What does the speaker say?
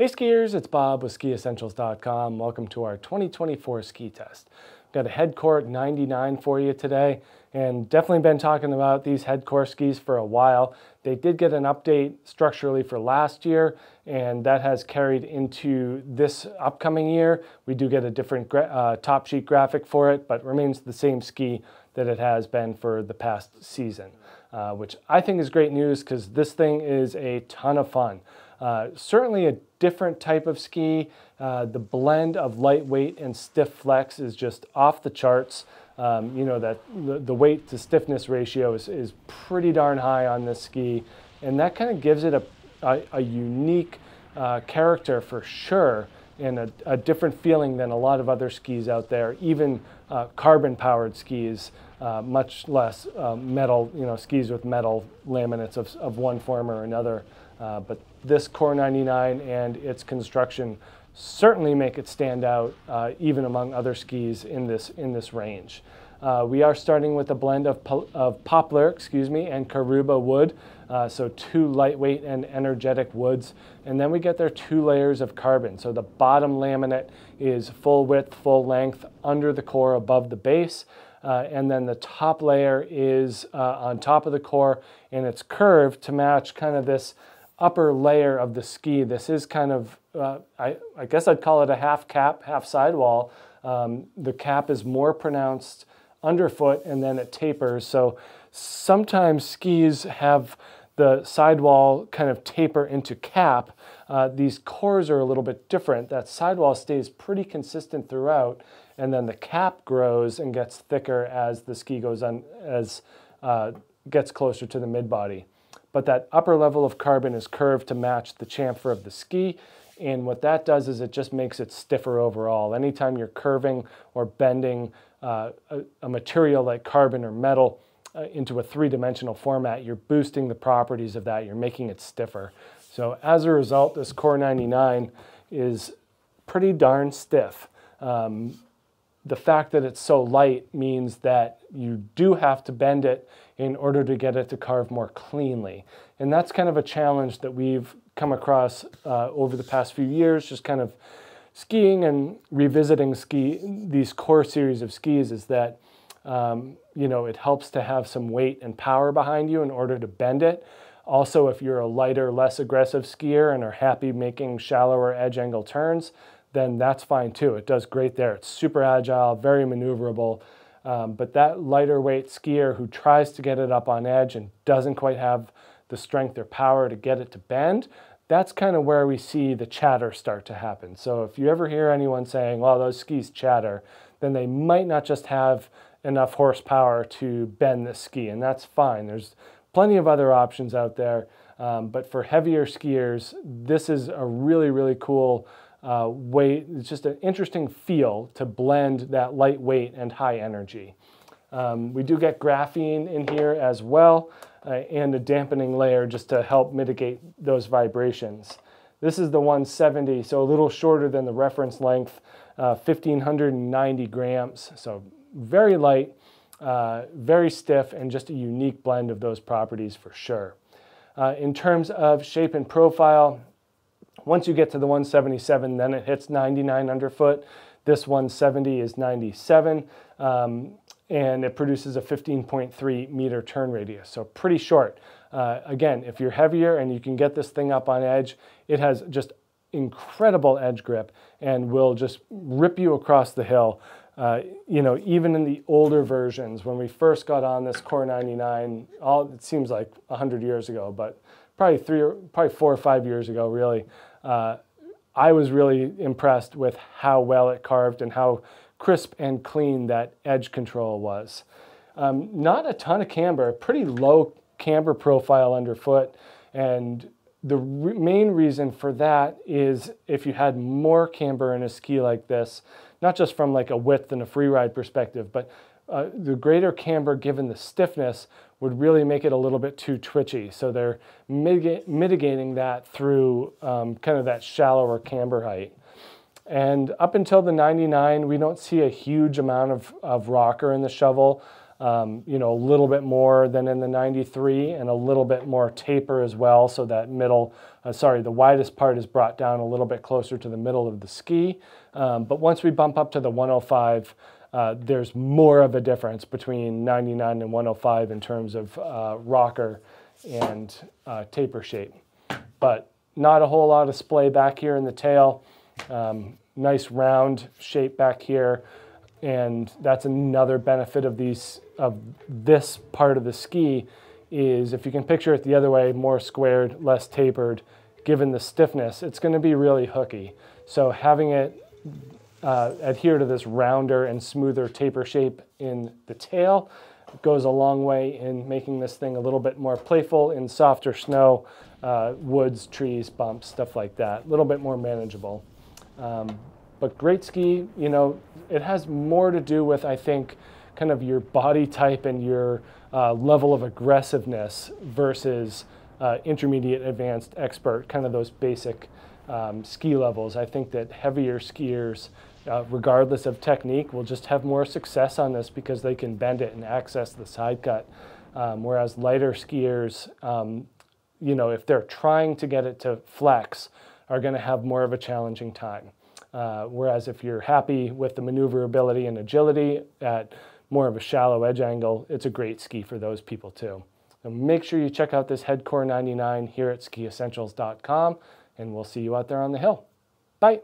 Hey skiers, it's Bob with SkiEssentials.com. Welcome to our 2024 ski test. Got a Headcore 99 for you today, and definitely been talking about these Headcore skis for a while. They did get an update structurally for last year, and that has carried into this upcoming year. We do get a different top sheet graphic for it, but remains the same ski that it has been for the past season, which I think is great news because this thing is a ton of fun. Certainly a different type of ski. The blend of lightweight and stiff flex is just off the charts. You know that the weight to stiffness ratio is pretty darn high on this ski, and that kind of gives it a unique character for sure, and a different feeling than a lot of other skis out there, even carbon powered skis, much less metal, skis with metal laminates of one form or another. But this Core 99 and its construction certainly make it stand out even among other skis in this range. We are starting with a blend of poplar, and Karuba wood, so two lightweight and energetic woods, and then we get their 2 layers of carbon. So the bottom laminate is full width, full length under the core above the base, and then the top layer is on top of the core, and it's curved to match kind of this upper layer of the ski. This is kind of, I guess I'd call it a half cap, half sidewall. The cap is more pronounced underfoot and then it tapers. So sometimes skis have the sidewall kind of taper into cap. These cores are a little bit different. That sidewall stays pretty consistent throughout, and then the cap grows and gets thicker as the ski goes on, gets closer to the mid-body. But that upper level of carbon is curved to match the chamfer of the ski. And what that does is it just makes it stiffer overall. Anytime you're curving or bending a material like carbon or metal into a 3-dimensional format, you're boosting the properties of that. You're making it stiffer. So as a result, this Core 99 is pretty darn stiff. The fact that it's so light means that you do have to bend it in order to get it to carve more cleanly. And that's kind of a challenge that we've come across over the past few years, just kind of skiing and revisiting these core series of skis, is that it helps to have some weight and power behind you in order to bend it. Also, if you're a lighter, less aggressive skier and are happy making shallower edge angle turns, then that's fine too. It does great there. It's super agile, very maneuverable. But that lighter weight skier who tries to get it up on edge and doesn't quite have the strength or power to get it to bend, that's kind of where we see the chatter start to happen. So if you ever hear anyone saying, well, those skis chatter, then they might not just have enough horsepower to bend the ski, and that's fine. There's plenty of other options out there. But for heavier skiers, this is a really, really cool way. It's just an interesting feel to blend that lightweight and high energy. We do get graphene in here as well, and a dampening layer just to help mitigate those vibrations. This is the 170, so a little shorter than the reference length, 1,590 grams, so very light, very stiff, and just a unique blend of those properties for sure. In terms of shape and profile, once you get to the 177, then it hits 99 underfoot. This 170 is 97, and it produces a 15.3 meter turn radius, so pretty short. Again, if you're heavier and you can get this thing up on edge, it has just incredible edge grip and will just rip you across the hill. Even in the older versions, when we first got on this Core 99, it seems like 100 years ago, but probably 4 or 5 years ago, really, I was really impressed with how well it carved and how crisp and clean that edge control was. Not a ton of camber, pretty low camber profile underfoot, and the main reason for that is if you had more camber in a ski like this, not just from like a width and a freeride perspective, but the greater camber given the stiffness would really make it a little bit too twitchy. So they're mitigating that through kind of that shallower camber height. And up until the 99, we don't see a huge amount of rocker in the shovel. A little bit more than in the 93 and a little bit more taper as well. So that middle the widest part is brought down a little bit closer to the middle of the ski. But once we bump up to the 105, there's more of a difference between 99 and 105 in terms of rocker and taper shape. But not a whole lot of splay back here in the tail. Nice round shape back here. And that's another benefit of this part of the ski is, if you can picture it the other way, more squared, less tapered, given the stiffness, it's going to be really hooky. So having it adhere to this rounder and smoother taper shape in the tail goes a long way in making this thing a little bit more playful in softer snow, woods, trees, bumps, stuff like that. A little bit more manageable. But great ski, you know, it has more to do with, I think, kind of your body type and your level of aggressiveness versus intermediate, advanced, expert, kind of those basic ski levels. I think that heavier skiers, regardless of technique, will just have more success on this because they can bend it and access the side cut. Whereas lighter skiers, you know, if they're trying to get it to flex, are going to have more of a challenging time. Whereas if you're happy with the maneuverability and agility at more of a shallow edge angle, it's a great ski for those people too. So make sure you check out this Headcore 99 here at skiessentials.com, and we'll see you out there on the hill. Bye.